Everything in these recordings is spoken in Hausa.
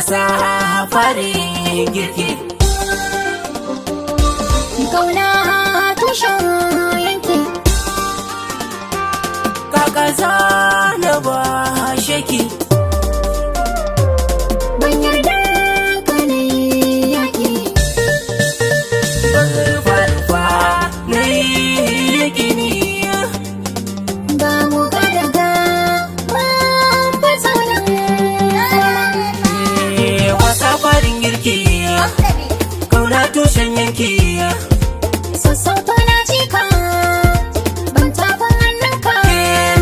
wasa farin girki. Kauna tushen yanki, Kaka zana ba shaki, ban yarda ka na yi yaƙi. farfa na yi gini. Ga mu ga daga ban fasa Wasa farin girki, kauna tushen yanki. sassauta na cika, ban tafin hannunka.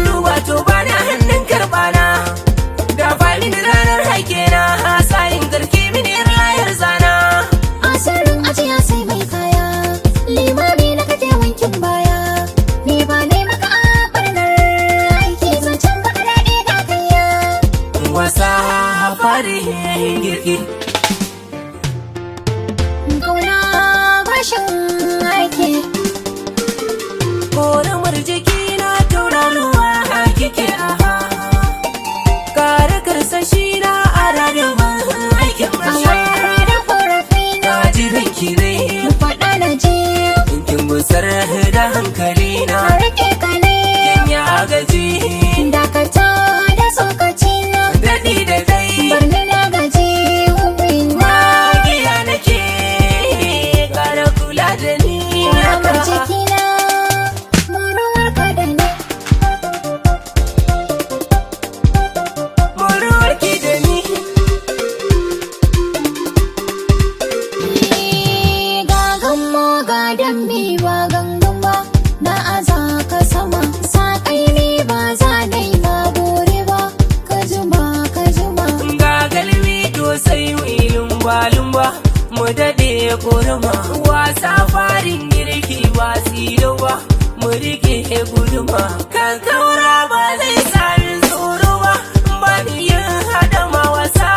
Duba to bana hannun karbana, ga falin ranar haike na hasayin garke mini rayar zana. Asirin ajiya sai mai kaya, limami na kake wankin baya. Ni ba ne maka a ɓarnar aiki, zancen baka daɗe da kaiya. Wasa farin girki, Kauna bashin aiki, koramar jiki na tauraruwa kike aha. Kare karsashi na a ranar aikin a masha. wayar da korafi na Na ji ranki ne, faɗa na ji. kin gusar da hankali na. A rike ka ne, Kin ya gaji, dakata da tsokaci na. daɗi da dai. Barni na gaji, hubina. Magiya nake, ƙara kula da ni. Ramar jikina, muruwar ka da ni. Muruwarki da ni. Ga gammo ga dambe ba gangan ba, na aza ka sama. Saƙai ne ba za na yi ma bore ba, ka juma ka juma. Ga galmi to sai mu yi lumba-lumba, mu daɗe kurma. Wasa farin girki ba silo ba, mu rike guduma. Kan kaura ba zai sami tsoro ba, ba ni yin haɗama. Wasa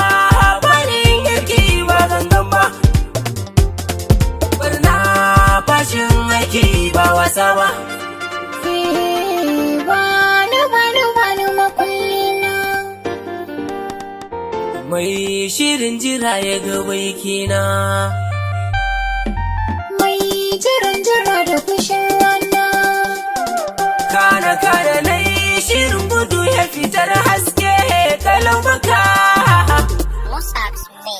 farin girki ba gangan ba, barna fashin aiki ba wasa ba. Bani makullina. Mai shirin jira ya ga baikina. Mai jiran jira da fushin rana. Kana na yi shirin gudu ya fitar haske kalau baka. Musax me.